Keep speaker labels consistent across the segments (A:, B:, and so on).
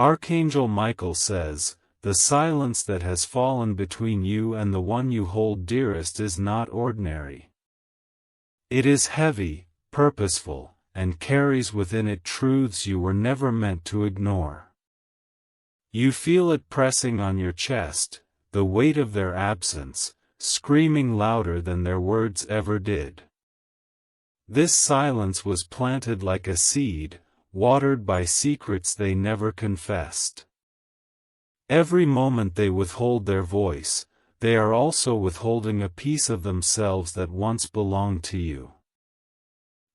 A: Archangel Michael says, "The silence that has fallen between you and the one you hold dearest is not ordinary. It is heavy, purposeful, and carries within it truths you were never meant to ignore. You feel it pressing on your chest, the weight of their absence, screaming louder than their words ever did. This silence was planted like a seed, watered by secrets they never confessed. Every moment they withhold their voice, they are also withholding a piece of themselves that once belonged to you.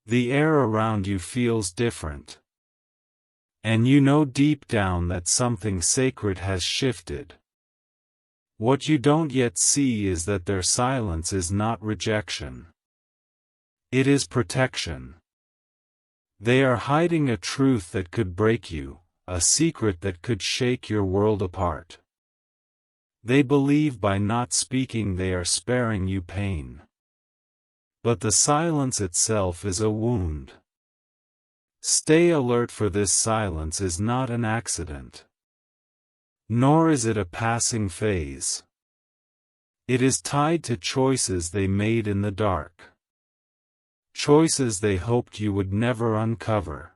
A: The air around you feels different. And you know deep down that something sacred has shifted. What you don't yet see is that their silence is not rejection. It is protection. They are hiding a truth that could break you, a secret that could shake your world apart. They believe by not speaking they are sparing you pain. But the silence itself is a wound. Stay alert, for this silence is not an accident. Nor is it a passing phase. It is tied to choices they made in the dark. Choices they hoped you would never uncover.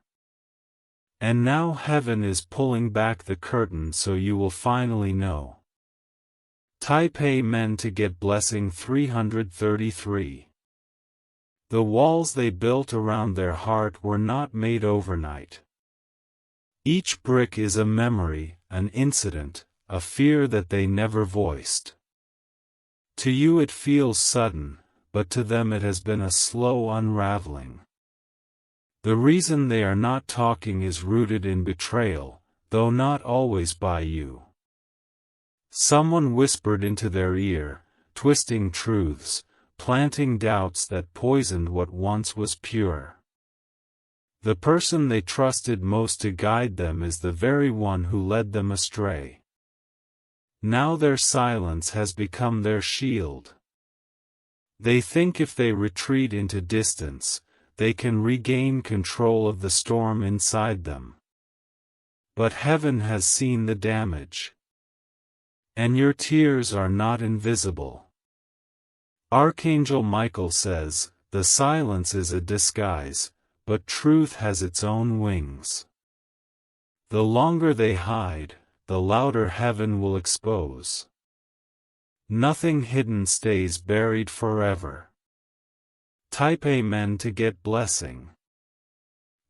A: And now heaven is pulling back the curtain so you will finally know. Type Amen to get blessing 333. The walls they built around their heart were not made overnight. Each brick is a memory, an incident, a fear that they never voiced. To you it feels sudden, but to them it has been a slow unraveling. The reason they are not talking is rooted in betrayal, though not always by you. Someone whispered into their ear, twisting truths, planting doubts that poisoned what once was pure. The person they trusted most to guide them is the very one who led them astray. Now their silence has become their shield. They think if they retreat into distance, they can regain control of the storm inside them. But heaven has seen the damage. And your tears are not invisible. Archangel Michael says, "The silence is a disguise, but truth has its own wings. The longer they hide, the louder heaven will expose. Nothing hidden stays buried forever." Type Amen to get blessing.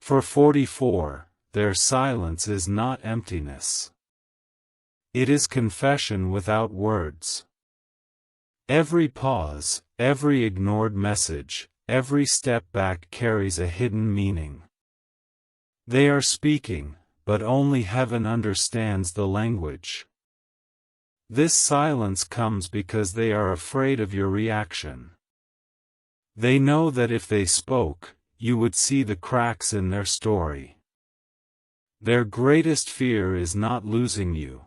A: For 44, their silence is not emptiness. It is confession without words. Every pause, every ignored message, every step back carries a hidden meaning. They are speaking, but only heaven understands the language. This silence comes because they are afraid of your reaction. They know that if they spoke, you would see the cracks in their story. Their greatest fear is not losing you.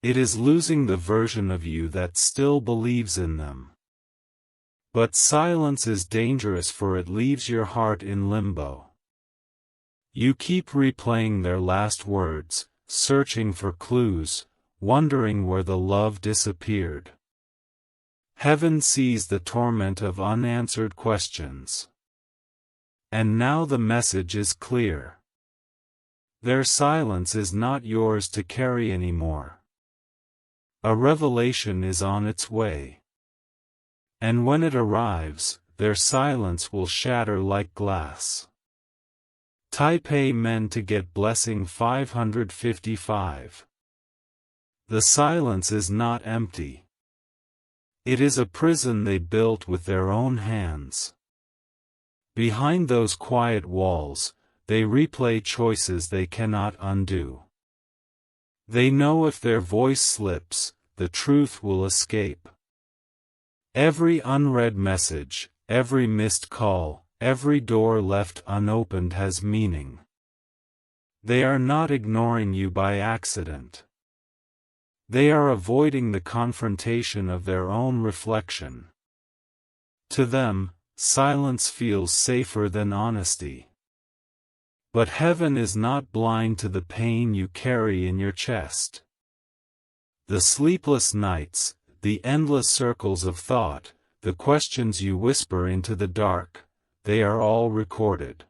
A: It is losing the version of you that still believes in them. But silence is dangerous, for it leaves your heart in limbo. You keep replaying their last words, searching for clues, wondering where the love disappeared. Heaven sees the torment of unanswered questions. And now the message is clear. Their silence is not yours to carry anymore. A revelation is on its way. And when it arrives, their silence will shatter like glass. Type Amen to get blessing 555. The silence is not empty. It is a prison they built with their own hands. Behind those quiet walls, they replay choices they cannot undo. They know if their voice slips, the truth will escape. Every unread message, every missed call, every door left unopened has meaning. They are not ignoring you by accident. They are avoiding the confrontation of their own reflection. To them, silence feels safer than honesty. But heaven is not blind to the pain you carry in your chest. The sleepless nights, the endless circles of thought, the questions you whisper into the dark, they are all recorded.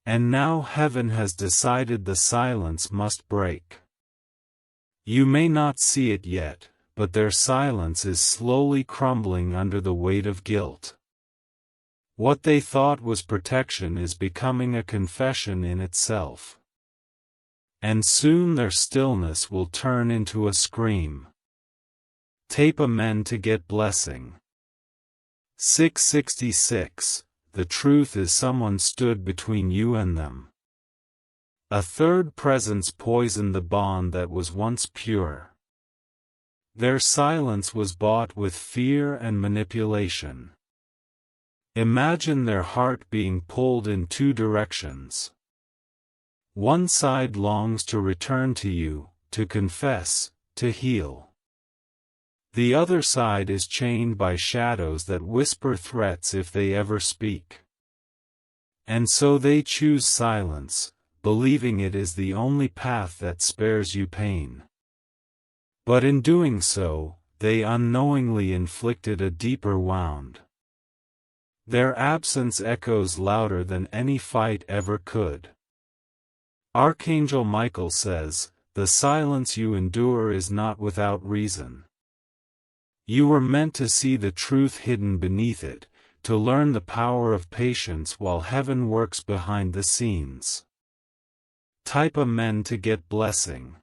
A: And now heaven has decided the silence must break. You may not see it yet, but their silence is slowly crumbling under the weight of guilt. What they thought was protection is becoming a confession in itself. And soon their stillness will turn into a scream. Tape amen to get blessing. 666. The truth is someone stood between you and them. A third presence poisoned the bond that was once pure. Their silence was bought with fear and manipulation. Imagine their heart being pulled in two directions. One side longs to return to you, to confess, to heal. The other side is chained by shadows that whisper threats if they ever speak. And so they choose silence, believing it is the only path that spares you pain. But in doing so, they unknowingly inflicted a deeper wound. Their absence echoes louder than any fight ever could. Archangel Michael says, "The silence you endure is not without reason." You were meant to see the truth hidden beneath it, to learn the power of patience while heaven works behind the scenes. Type amen to get blessing.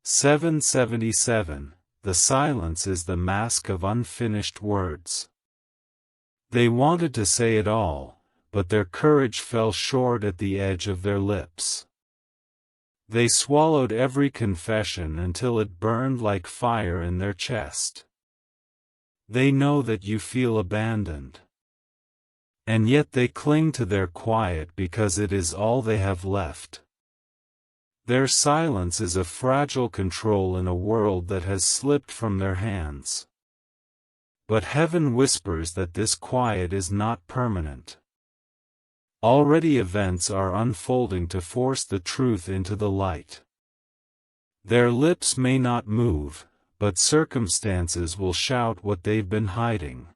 A: 777. The silence is the mask of unfinished words. They wanted to say it all, but their courage fell short at the edge of their lips. They swallowed every confession until it burned like fire in their chest. They know that you feel abandoned. And yet they cling to their quiet because it is all they have left. Their silence is a fragile control in a world that has slipped from their hands. But heaven whispers that this quiet is not permanent. Already events are unfolding to force the truth into the light. Their lips may not move, but circumstances will shout what they've been hiding.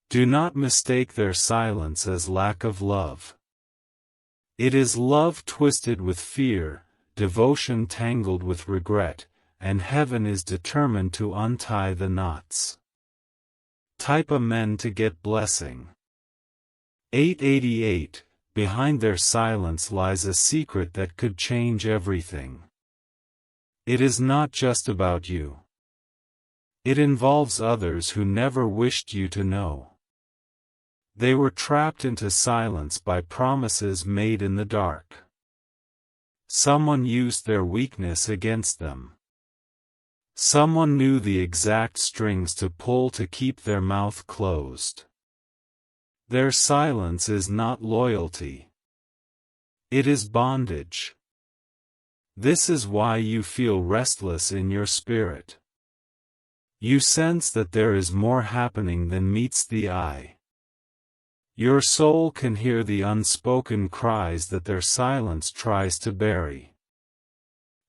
A: Do not mistake their silence as lack of love. It is love twisted with fear, devotion tangled with regret, and heaven is determined to untie the knots. Type amen to get blessing. 888. Behind their silence lies a secret that could change everything. It is not just about you. It involves others who never wished you to know. They were trapped into silence by promises made in the dark. Someone used their weakness against them. Someone knew the exact strings to pull to keep their mouth closed. Their silence is not loyalty. It is bondage. This is why you feel restless in your spirit. You sense that there is more happening than meets the eye. Your soul can hear the unspoken cries that their silence tries to bury.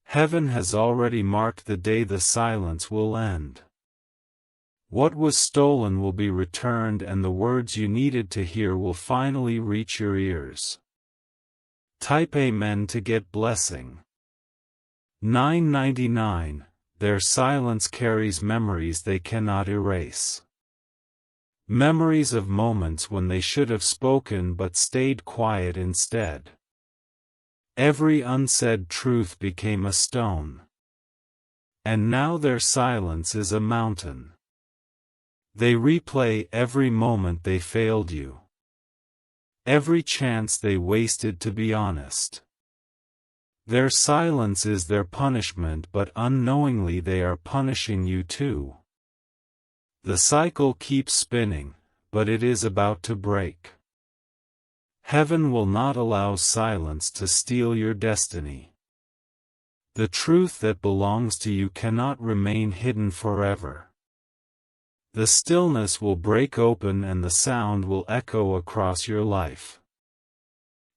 A: Heaven has already marked the day the silence will end. What was stolen will be returned and the words you needed to hear will finally reach your ears. Type amen to get blessing. 999. Their silence carries memories they cannot erase. Memories of moments when they should have spoken but stayed quiet instead. Every unsaid truth became a stone. And now their silence is a mountain. They replay every moment they failed you. Every chance they wasted to be honest. Their silence is their punishment, but unknowingly they are punishing you too. The cycle keeps spinning, but it is about to break. Heaven will not allow silence to steal your destiny. The truth that belongs to you cannot remain hidden forever. The stillness will break open and the sound will echo across your life.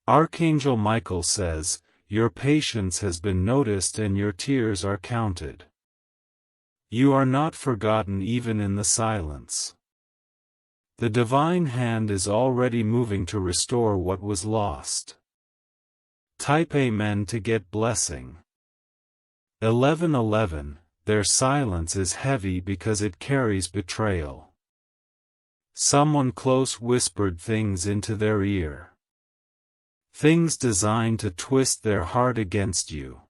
A: Archangel Michael says, your patience has been noticed and your tears are counted. You are not forgotten even in the silence. The divine hand is already moving to restore what was lost. Type Amen to get blessing. 11:11. Their silence is heavy because it carries betrayal. Someone close whispered things into their ear. Things designed to twist their heart against you.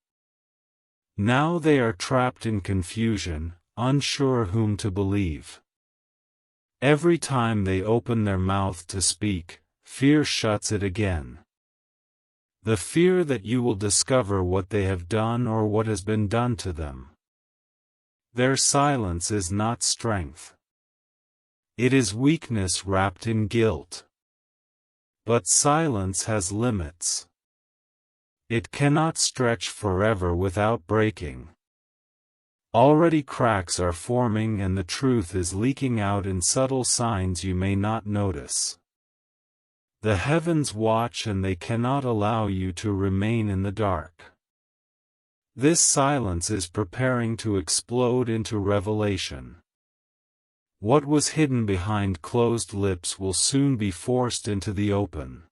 A: Now they are trapped in confusion, unsure whom to believe. Every time they open their mouth to speak, fear shuts it again. The fear that you will discover what they have done or what has been done to them. Their silence is not strength. It is weakness wrapped in guilt. But silence has limits. It cannot stretch forever without breaking. Already cracks are forming and the truth is leaking out in subtle signs you may not notice. The heavens watch and they cannot allow you to remain in the dark. This silence is preparing to explode into revelation. What was hidden behind closed lips will soon be forced into the open.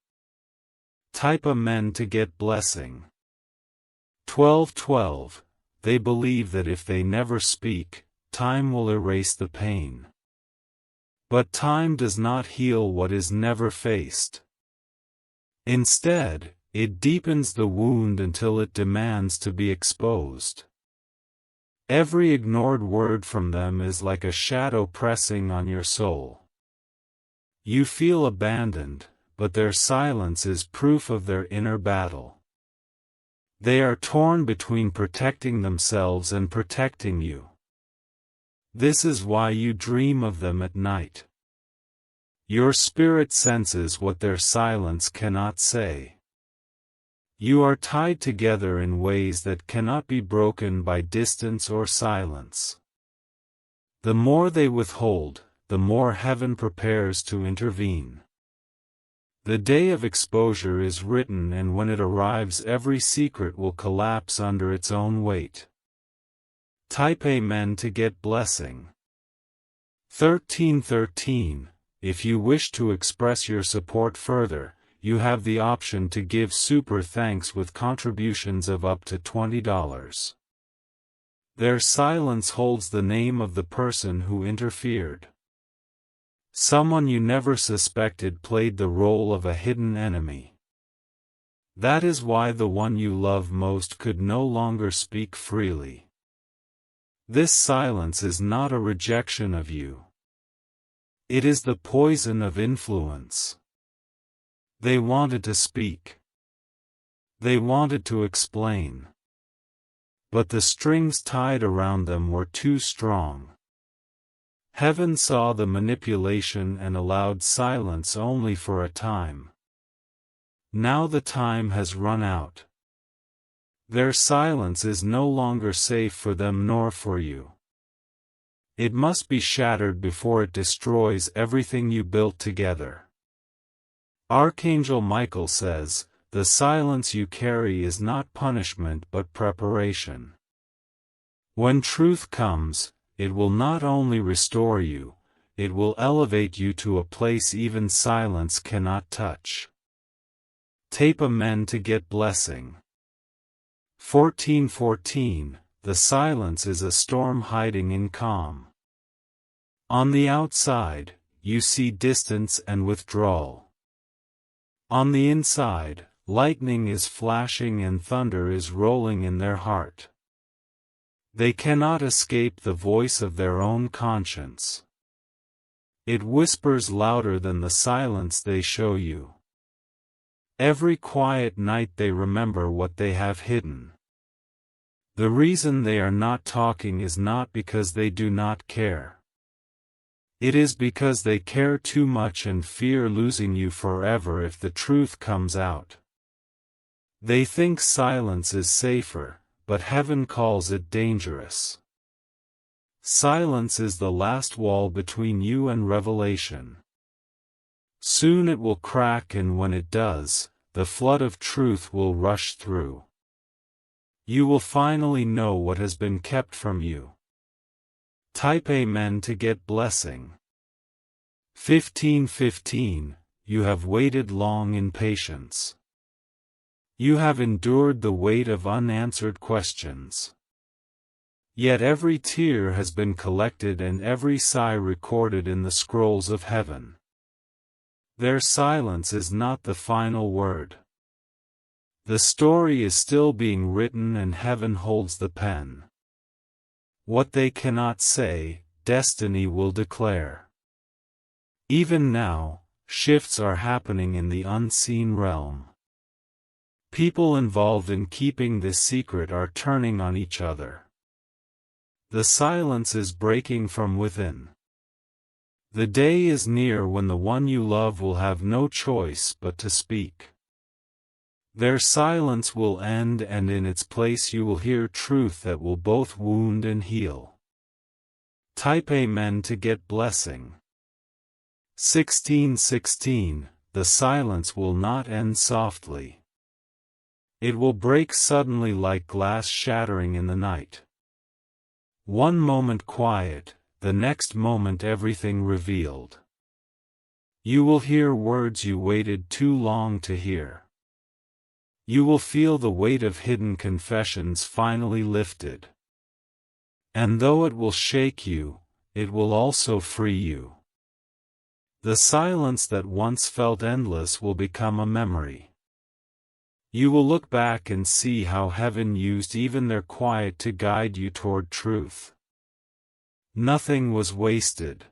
A: Type Amen to get blessing. 12:12. They believe that if they never speak, time will erase the pain. But time does not heal what is never faced. Instead, it deepens the wound until it demands to be exposed. Every ignored word from them is like a shadow pressing on your soul. You feel abandoned, but their silence is proof of their inner battle. They are torn between protecting themselves and protecting you. This is why you dream of them at night. Your spirit senses what their silence cannot say. You are tied together in ways that cannot be broken by distance or silence. The more they withhold, the more heaven prepares to intervene. The day of exposure is written, and when it arrives every secret will collapse under its own weight. Type Amen to get blessing. 13:13. If you wish to express your support further, you have the option to give super thanks with contributions of up to $20. Their silence holds the name of the person who interfered. Someone you never suspected played the role of a hidden enemy. That is why the one you love most could no longer speak freely. This silence is not a rejection of you. It is the poison of influence. They wanted to speak. They wanted to explain. But the strings tied around them were too strong. Heaven saw the manipulation and allowed silence only for a time. Now the time has run out. Their silence is no longer safe for them nor for you. It must be shattered before it destroys everything you built together. Archangel Michael says, the silence you carry is not punishment but preparation. When truth comes, it will not only restore you, it will elevate you to a place even silence cannot touch. Tape Amen to get blessing. 14:14. The silence is a storm hiding in calm. On the outside, you see distance and withdrawal. On the inside, lightning is flashing and thunder is rolling in their heart. They cannot escape the voice of their own conscience. It whispers louder than the silence they show you. Every quiet night they remember what they have hidden. The reason they are not talking is not because they do not care. It is because they care too much and fear losing you forever if the truth comes out. They think silence is safer, but heaven calls it dangerous. Silence is the last wall between you and revelation. Soon it will crack, and when it does, the flood of truth will rush through. You will finally know what has been kept from you. Type Amen to get blessing. 15:15. You have waited long in patience. You have endured the weight of unanswered questions. Yet every tear has been collected and every sigh recorded in the scrolls of heaven. Their silence is not the final word. The story is still being written and heaven holds the pen. What they cannot say, destiny will declare. Even now, shifts are happening in the unseen realm. People involved in keeping this secret are turning on each other. The silence is breaking from within. The day is near when the one you love will have no choice but to speak. Their silence will end, and in its place you will hear truth that will both wound and heal. Type Amen to get blessing. 16:16. The silence will not end softly. It will break suddenly like glass shattering in the night. One moment quiet, the next moment everything revealed. You will hear words you waited too long to hear. You will feel the weight of hidden confessions finally lifted. And though it will shake you, it will also free you. The silence that once felt endless will become a memory. You will look back and see how heaven used even their quiet to guide you toward truth. Nothing was wasted.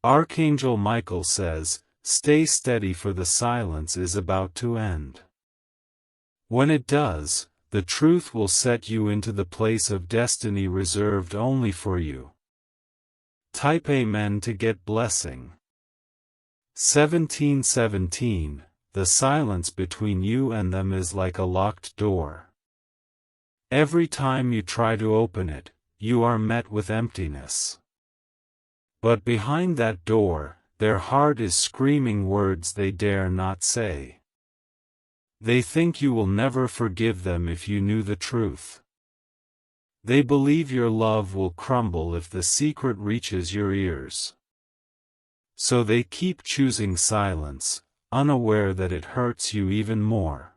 A: Archangel Michael says, "Stay steady, for the silence is about to end." When it does, the truth will set you into the place of destiny reserved only for you. Type Amen to get blessing. 17:17. The silence between you and them is like a locked door. Every time you try to open it, you are met with emptiness. But behind that door, their heart is screaming words they dare not say. They think you will never forgive them if you knew the truth. They believe your love will crumble if the secret reaches your ears. So they keep choosing silence, unaware that it hurts you even more.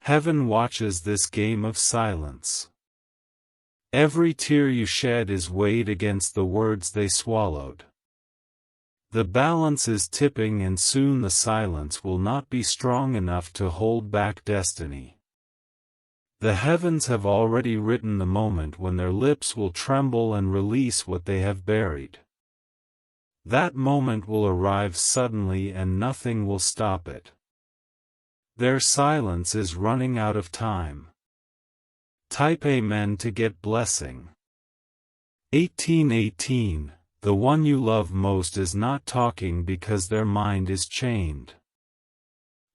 A: Heaven watches this game of silence. Every tear you shed is weighed against the words they swallowed. The balance is tipping, and soon the silence will not be strong enough to hold back destiny. The heavens have already written the moment when their lips will tremble and release what they have buried. That moment will arrive suddenly and nothing will stop it. Their silence is running out of time. Type Amen to get blessing. 18:18. The one you love most is not talking because their mind is chained.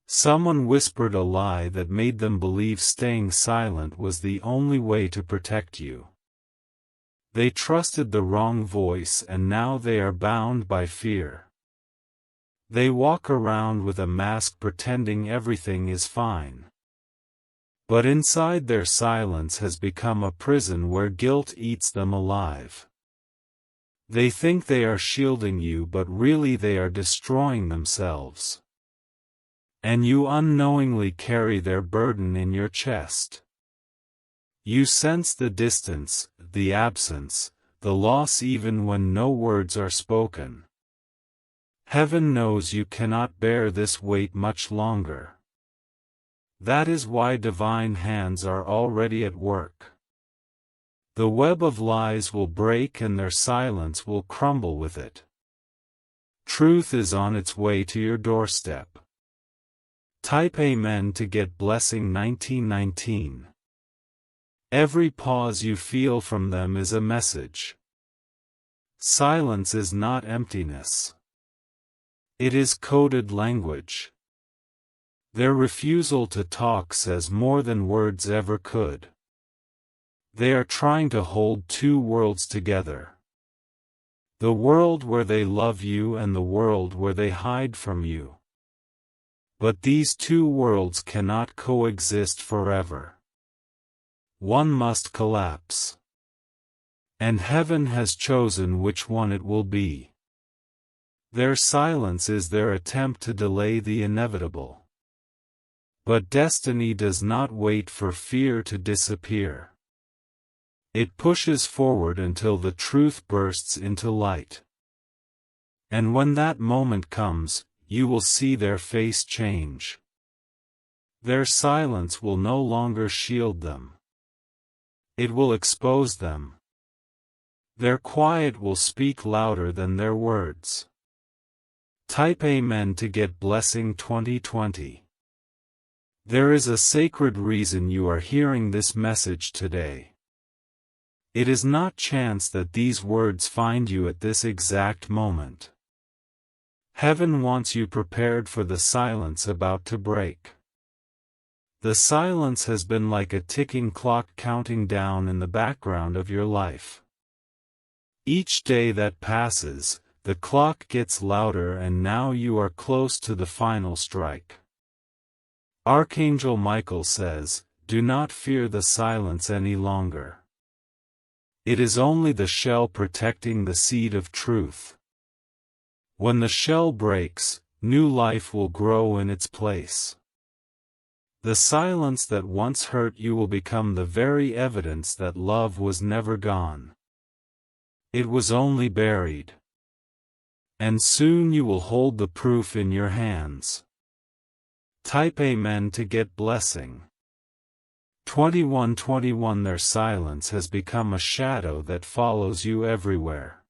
A: Someone whispered a lie that made them believe staying silent was the only way to protect you. They trusted the wrong voice, and now they are bound by fear. They walk around with a mask pretending everything is fine. But inside, their silence has become a prison where guilt eats them alive. They think they are shielding you, but really they are destroying themselves. And you unknowingly carry their burden in your chest. You sense the distance, the absence, the loss even when no words are spoken. Heaven knows you cannot bear this weight much longer. That is why divine hands are already at work. The web of lies will break and their silence will crumble with it. Truth is on its way to your doorstep. Type Amen to get blessing. 19:19. Every pause you feel from them is a message. Silence is not emptiness. It is coded language. Their refusal to talk says more than words ever could. They are trying to hold two worlds together. The world where they love you and the world where they hide from you. But these two worlds cannot coexist forever. One must collapse. And heaven has chosen which one it will be. Their silence is their attempt to delay the inevitable. But destiny does not wait for fear to disappear. It pushes forward until the truth bursts into light. And when that moment comes, you will see their face change. Their silence will no longer shield them. It will expose them. Their quiet will speak louder than their words. Type Amen to get Blessing 2020. There is a sacred reason you are hearing this message today. It is not chance that these words find you at this exact moment. Heaven wants you prepared for the silence about to break. The silence has been like a ticking clock counting down in the background of your life. Each day that passes, the clock gets louder, and now you are close to the final strike. Archangel Michael says, "Do not fear the silence any longer. It is only the shell protecting the seed of truth. When the shell breaks, new life will grow in its place. The silence that once hurt you will become the very evidence that love was never gone. It was only buried. And soon you will hold the proof in your hands." Type Amen to get Blessing 2121. Their silence has become a shadow that follows you everywhere.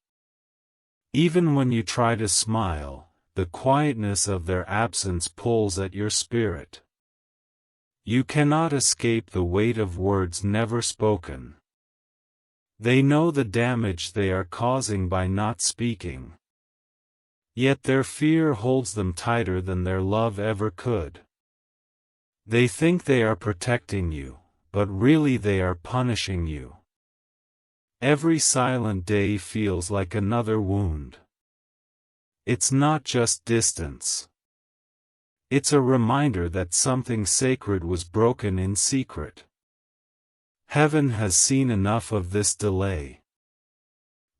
A: Even when you try to smile, the quietness of their absence pulls at your spirit. You cannot escape the weight of words never spoken. They know the damage they are causing by not speaking. Yet their fear holds them tighter than their love ever could. They think they are protecting you, but really they are punishing you. Every silent day feels like another wound. It's not just distance. It's a reminder that something sacred was broken in secret. Heaven has seen enough of this delay.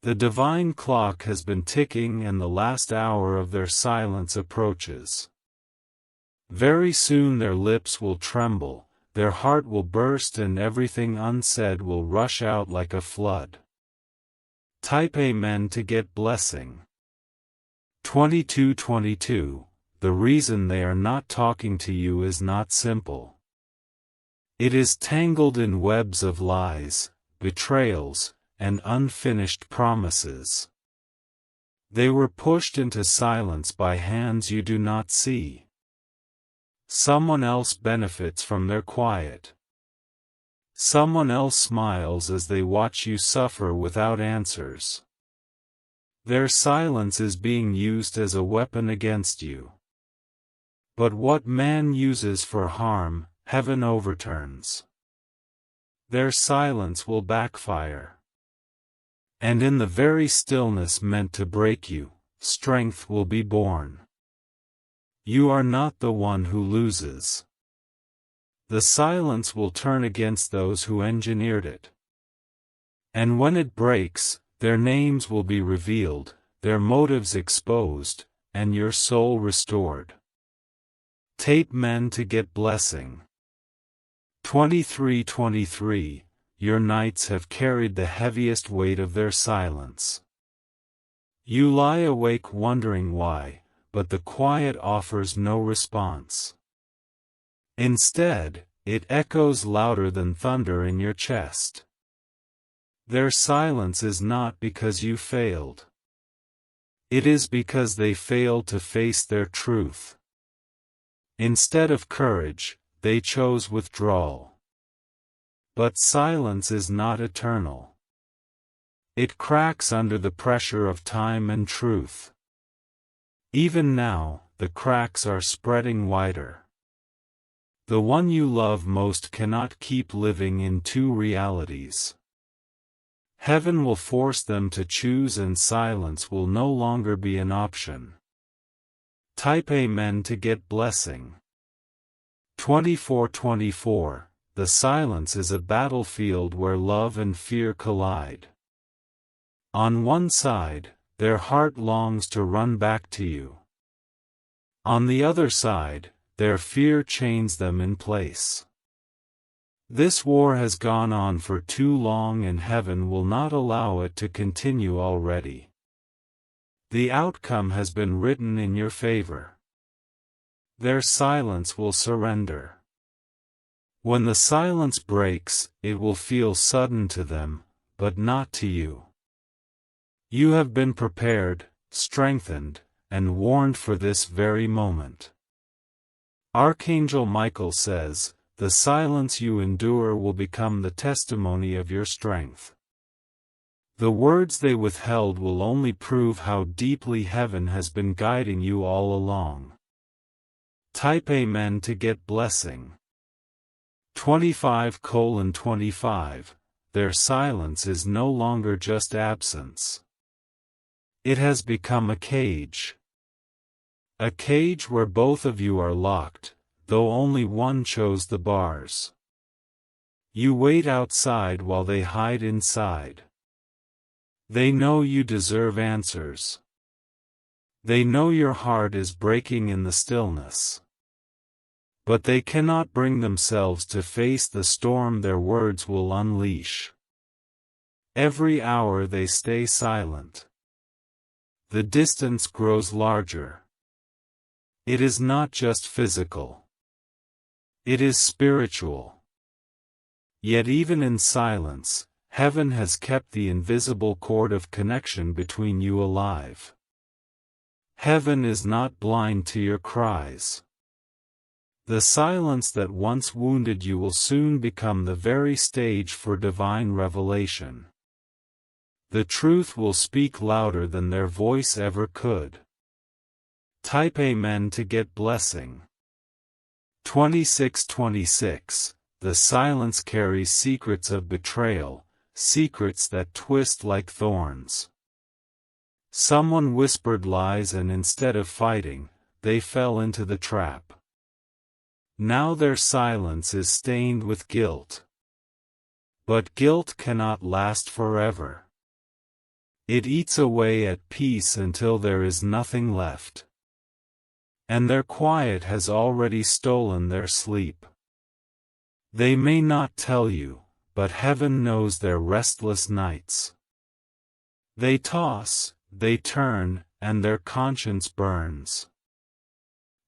A: The divine clock has been ticking, and the last hour of their silence approaches. Very soon their lips will tremble, their heart will burst, and everything unsaid will rush out like a flood. Type Amen to get Blessing 2222. The reason they are not talking to you is not simple. It is tangled in webs of lies, betrayals, and unfinished promises. They were pushed into silence by hands you do not see. Someone else benefits from their quiet. Someone else smiles as they watch you suffer without answers. Their silence is being used as a weapon against you. But what man uses for harm, heaven overturns. Their silence will backfire. And in the very stillness meant to break you, strength will be born. You are not the one who loses. The silence will turn against those who engineered it. And when it breaks, their names will be revealed, their motives exposed, and your soul restored. Tape Men to get Blessing 2323. Your nights have carried the heaviest weight of their silence. You lie awake wondering why, but the quiet offers no response. Instead, it echoes louder than thunder in your chest. Their silence is not because you failed. It is because they failed to face their truth. Instead of courage, they chose withdrawal. But silence is not eternal. It cracks under the pressure of time and truth. Even now, the cracks are spreading wider. The one you love most cannot keep living in two realities. Heaven will force them to choose, and silence will no longer be an option. Type Amen to get blessing. 2424. The silence is a battlefield where love and fear collide. On one side, their heart longs to run back to you. On the other side, their fear chains them in place. This war has gone on for too long, and heaven will not allow it to continue already. The outcome has been written in your favor. Their silence will surrender. When the silence breaks, it will feel sudden to them, but not to you. You have been prepared, strengthened, and warned for this very moment. Archangel Michael says, the silence you endure will become the testimony of your strength. The words they withheld will only prove how deeply heaven has been guiding you all along. Type Amen to get blessing. 25:25. Their silence is no longer just absence. It has become a cage. A cage where both of you are locked, though only one chose the bars. You wait outside while they hide inside. They know you deserve answers. They know your heart is breaking in the stillness. But they cannot bring themselves to face the storm their words will unleash. Every hour they stay silent. The distance grows larger. It is not just physical. It is spiritual. Yet even in silence, heaven has kept the invisible cord of connection between you alive. Heaven is not blind to your cries. The silence that once wounded you will soon become the very stage for divine revelation. The truth will speak louder than their voice ever could. Type Amen to get blessing. 2626. The silence carries secrets of betrayal, secrets that twist like thorns. Someone whispered lies, and instead of fighting, they fell into the trap. Now their silence is stained with guilt. But guilt cannot last forever. It eats away at peace until there is nothing left. And their quiet has already stolen their sleep. They may not tell you, but heaven knows their restless nights. They toss, they turn, and their conscience burns.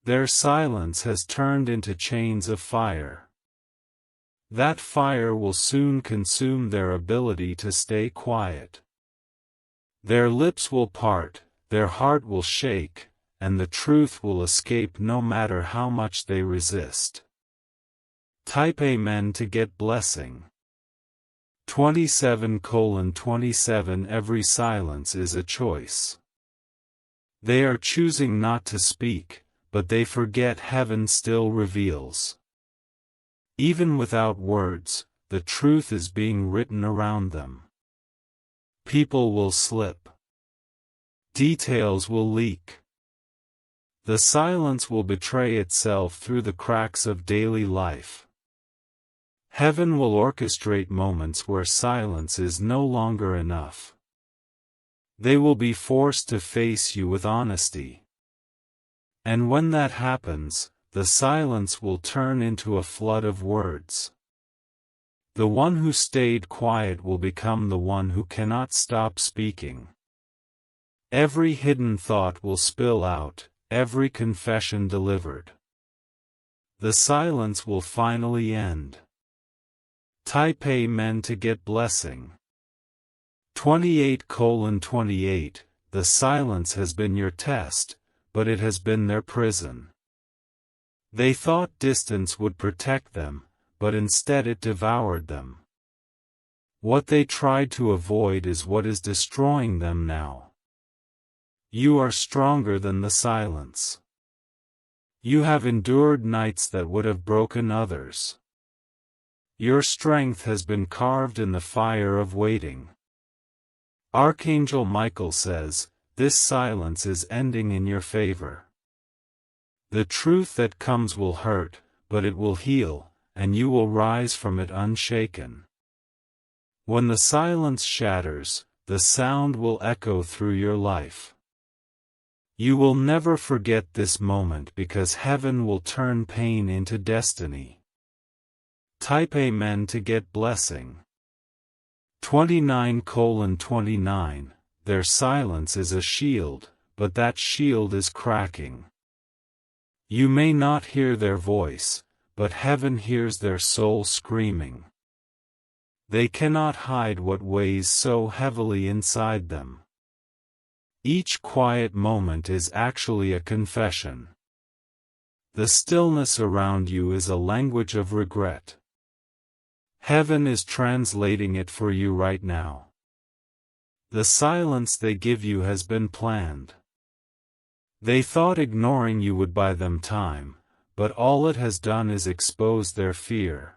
A: Their silence has turned into chains of fire. That fire will soon consume their ability to stay quiet. Their lips will part, their heart will shake, and the truth will escape no matter how much they resist. Type Amen to get blessing. 27:27. Every silence is a choice. They are choosing not to speak, but they forget heaven still reveals. Even without words, the truth is being written around them. People will slip. Details will leak. The silence will betray itself through the cracks of daily life. Heaven will orchestrate moments where silence is no longer enough. They will be forced to face you with honesty. And when that happens, the silence will turn into a flood of words. The one who stayed quiet will become the one who cannot stop speaking. Every hidden thought will spill out, every confession delivered. The silence will finally end. Type Amen to get blessing. 28:28. The silence has been your test, but it has been their prison. They thought distance would protect them, but instead it devoured them. What they tried to avoid is what is destroying them now. You are stronger than the silence. You have endured nights that would have broken others. Your strength has been carved in the fire of waiting. Archangel Michael says, this silence is ending in your favor. The truth that comes will hurt, but it will heal, and you will rise from it unshaken. When the silence shatters, the sound will echo through your life. You will never forget this moment because heaven will turn pain into destiny. Type Amen to get blessing. 29:29 Their silence is a shield, but that shield is cracking. You may not hear their voice, but heaven hears their soul screaming. They cannot hide what weighs so heavily inside them. Each quiet moment is actually a confession. The stillness around you is a language of regret. Heaven is translating it for you right now. The silence they give you has been planned. They thought ignoring you would buy them time, but all it has done is expose their fear.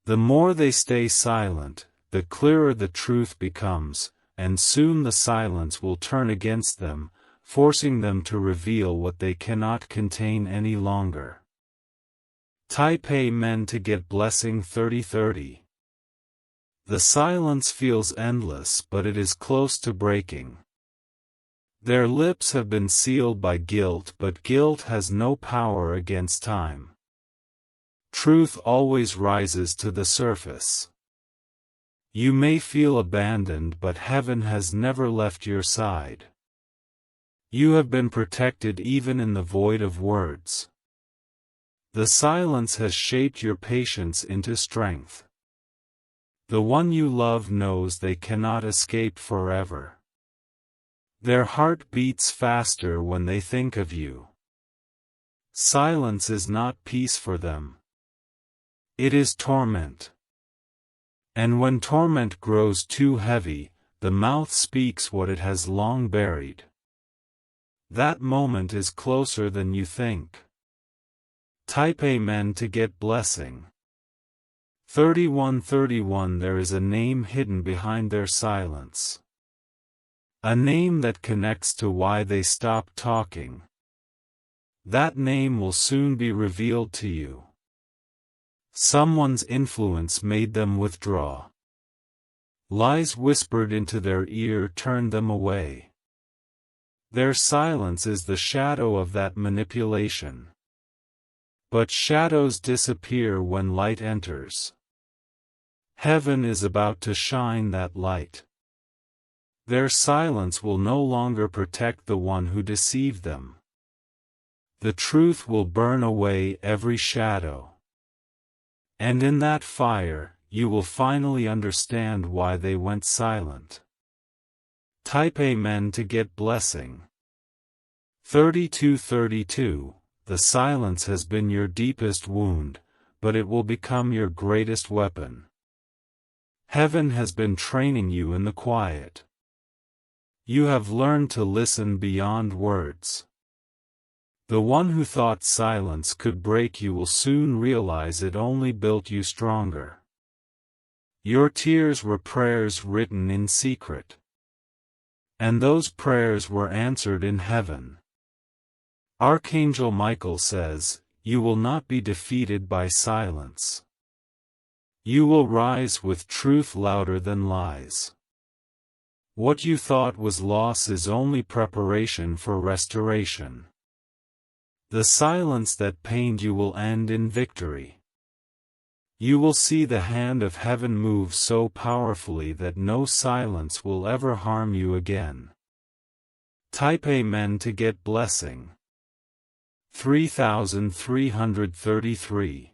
A: The more they stay silent, the clearer the truth becomes, and soon the silence will turn against them, forcing them to reveal what they cannot contain any longer. Type Amen to get blessing 30:30. The silence feels endless, but it is close to breaking. Their lips have been sealed by guilt, but guilt has no power against time. Truth always rises to the surface. You may feel abandoned, but heaven has never left your side. You have been protected even in the void of words. The silence has shaped your patience into strength. The one you love knows they cannot escape forever. Their heart beats faster when they think of you. Silence is not peace for them. It is torment. And when torment grows too heavy, the mouth speaks what it has long buried. That moment is closer than you think. Type Amen to get blessing. 31:31 There is a name hidden behind their silence. A name that connects to why they stopped talking. That name will soon be revealed to you. Someone's influence made them withdraw. Lies whispered into their ear turned them away. Their silence is the shadow of that manipulation. But shadows disappear when light enters. Heaven is about to shine that light. Their silence will no longer protect the one who deceived them. The truth will burn away every shadow. And in that fire, you will finally understand why they went silent. Type Amen to get blessing. 32:32 The silence has been your deepest wound, but it will become your greatest weapon. Heaven has been training you in the quiet. You have learned to listen beyond words. The one who thought silence could break you will soon realize it only built you stronger. Your tears were prayers written in secret. And those prayers were answered in heaven. Archangel Michael says, "You will not be defeated by silence. You will rise with truth louder than lies. What you thought was loss is only preparation for restoration. The silence that pained you will end in victory. You will see the hand of heaven move so powerfully that no silence will ever harm you again." Type Amen to get blessing. 3333